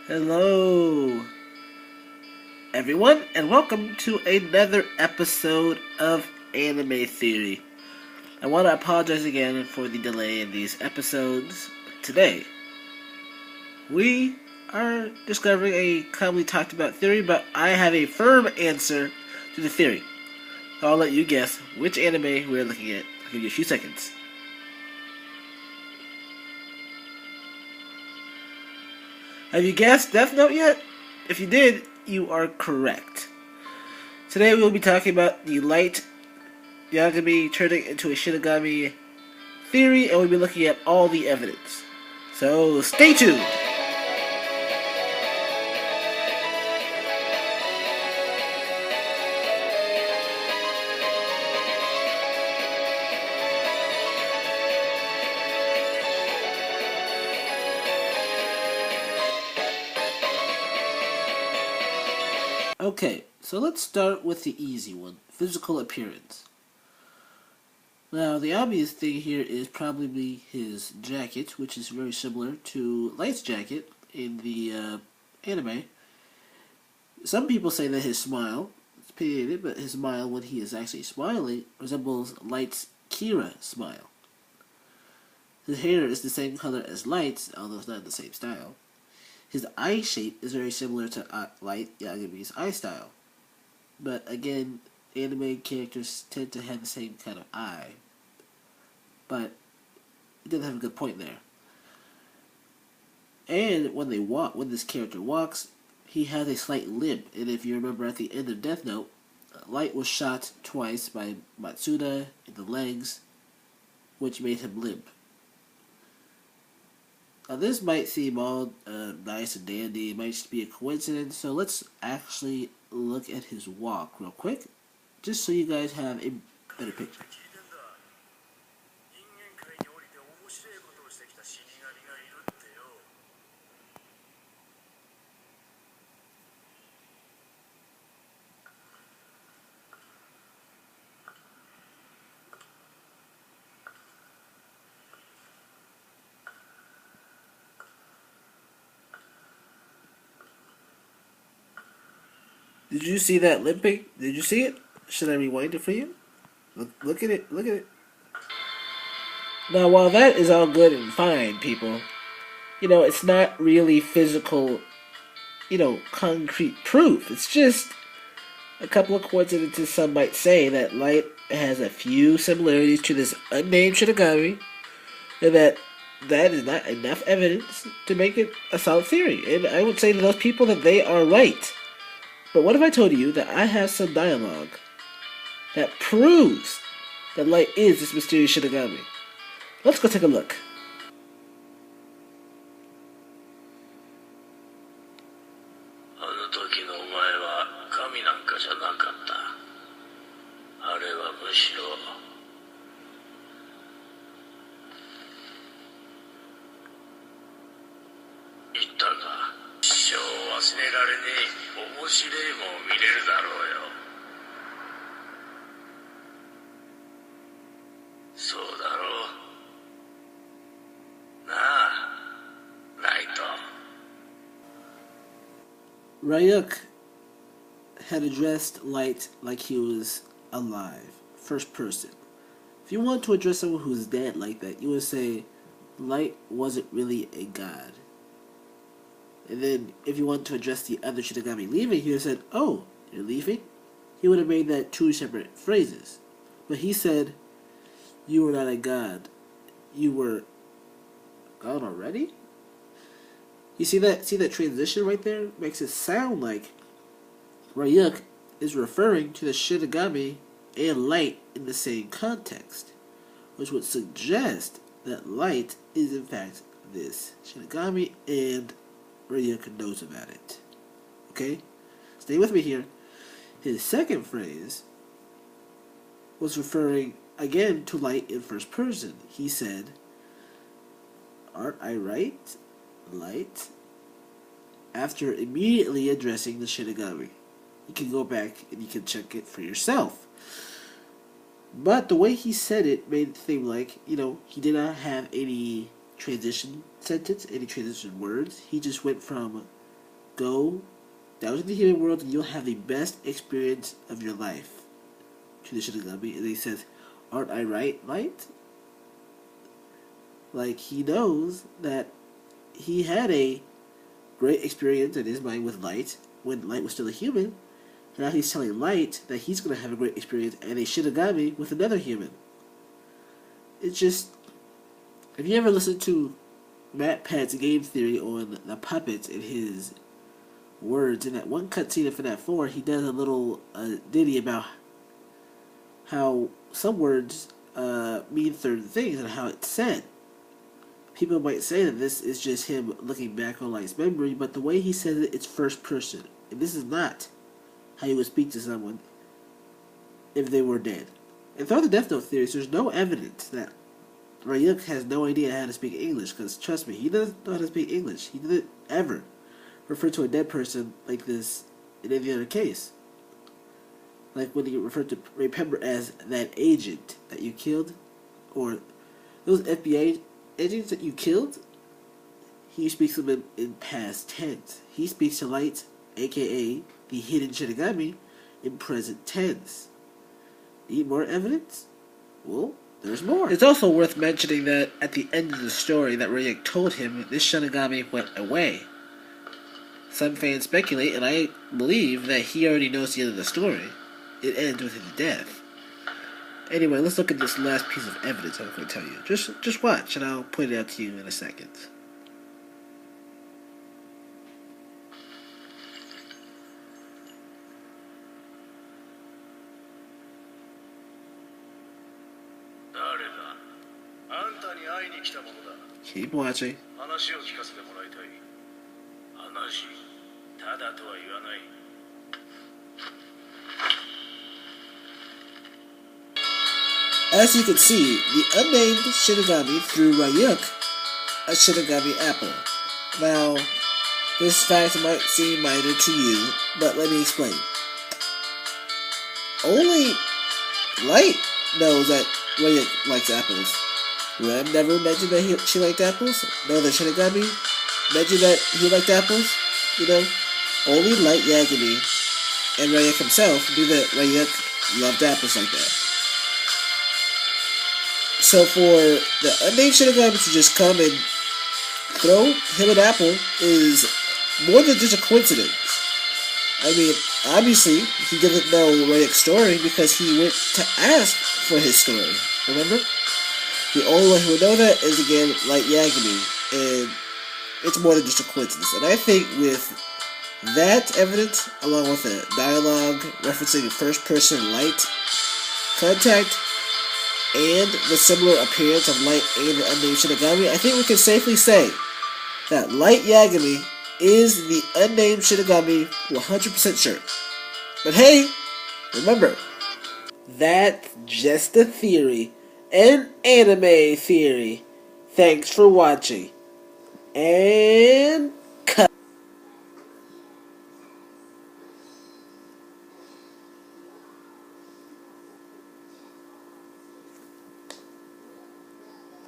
Hello, everyone, and welcome to another episode of Anime Theory. I want to apologize again for the delay in these episodes. Today, we are discovering a commonly talked about theory, but I have a firm answer to the theory. So I'll let you guess which anime we're looking at. I'll give you a few seconds. Have you guessed Death Note yet? If you did, you are correct. Today we will be talking about the Light Yagami turning into a Shinigami theory, and we'll be looking at all the evidence. So stay tuned! Okay, so let's start with the easy one, physical appearance. Now, the obvious thing here is probably his jacket, which is very similar to Light's jacket in the anime. Some people say that his smile, it's opinionated, but his smile when he is actually smiling resembles Light's Kira smile. His hair is the same color as Light's, although it's not the same style. His eye shape is very similar to Light Yagami's eye style. But again, anime characters tend to have the same kind of eye. But it doesn't have a good point there. And when they walk, when this character walks, he has a slight limp. And if you remember at the end of Death Note, Light was shot twice by Matsuda in the legs, which made him limp. Now this might seem all nice and dandy, it might just be a coincidence, so let's actually look at his walk real quick, just so you guys have a better picture. Did you see that limping? Did you see it? Should I rewind it for you? Look at it. Look at it. Now, while that is all good and fine, people, it's not really physical, concrete proof. It's just a couple of coincidences. Some might say that Light has a few similarities to this unnamed Shinigami, and that is not enough evidence to make it a solid theory. And I would say to those people that they are right. But what if I told you that I have some dialogue that proves that Light is this mysterious Shinigami? Let's go take a look. Ryuk had addressed Light like he was alive, first person. If you want to address someone who's dead like that, you would say Light wasn't really a god. And then if you want to address the other Shinigami leaving, he would have said, "Oh, you're leaving?" He would have made that two separate phrases. But he said, "You were not a god. You were God already?" You see that transition right there? Makes it sound like Ryuk is referring to the Shinigami and Light in the same context, which would suggest that Light is in fact this Shinigami and Ryuk knows about it. Okay? Stay with me here. His second phrase was referring again to Light in first person. He said, "Aren't I right, Light?" After immediately addressing the Shinigami. You can go back and you can check it for yourself. But the way he said it made it seem like, he did not have any transition sentence, any transition words. He just went from go down to the human world and you'll have the best experience of your life. To the Shinigami, and he says, "Aren't I right, Light?" Like, he knows that he had a great experience in his mind with Light when Light was still a human. And now he's telling Light that he's going to have a great experience and a Shinigami with another human. It's just... Have you ever listened to MatPat's game theory on the puppets and his words? In that one cutscene of FNAF 4, he does a little ditty about how some words mean certain things and how it's said. People might say that this is just him looking back on Light's memory, but the way he says it, it's first person. And this is not how you would speak to someone if they were dead. And throughout the Death Note theories, there's no evidence that Ryuk has no idea how to speak English, because trust me, he doesn't know how to speak English. He didn't ever refer to a dead person like this in any other case. Like when he referred to Ray Pember as that agent that you killed, or those FBI agents that you killed, he speaks of them in past tense. He speaks to Light, aka the hidden Shinigami, in present tense. Need more evidence? Well, there's more. It's also worth mentioning that at the end of the story that Ryuk told him this Shinigami went away. Some fans speculate, and I believe, that he already knows the end of the story. It ends with his death. Anyway, let's look at this last piece of evidence I'm going to tell you. Just watch, and I'll point it out to you in a second. Keep watching. As you can see, the unnamed Shinigami threw Ryuk a Shinigami apple. Now, this fact might seem minor to you, but let me explain. Only Light knows that Ryuk likes apples. Ram never mentioned that she liked apples. No other Shinigami mentioned that he liked apples. You know, only Light Yagami and Ryuk himself knew that Ryuk loved apples like that. So for the unnamed Shinigami to just come and throw him an apple is more than just a coincidence. I mean, obviously, he didn't know Ryuk's story because he went to ask for his story, remember? The only one who would know that is, again, Light Yagami, and it's more than just a coincidence. And I think with that evidence, along with a dialogue referencing a first-person Light contact, and the similar appearance of Light and the unnamed Shinigami, I think we can safely say that Light Yagami is the unnamed Shinigami 100% sure. But hey, remember, that's just a theory, an anime theory. Thanks for watching, and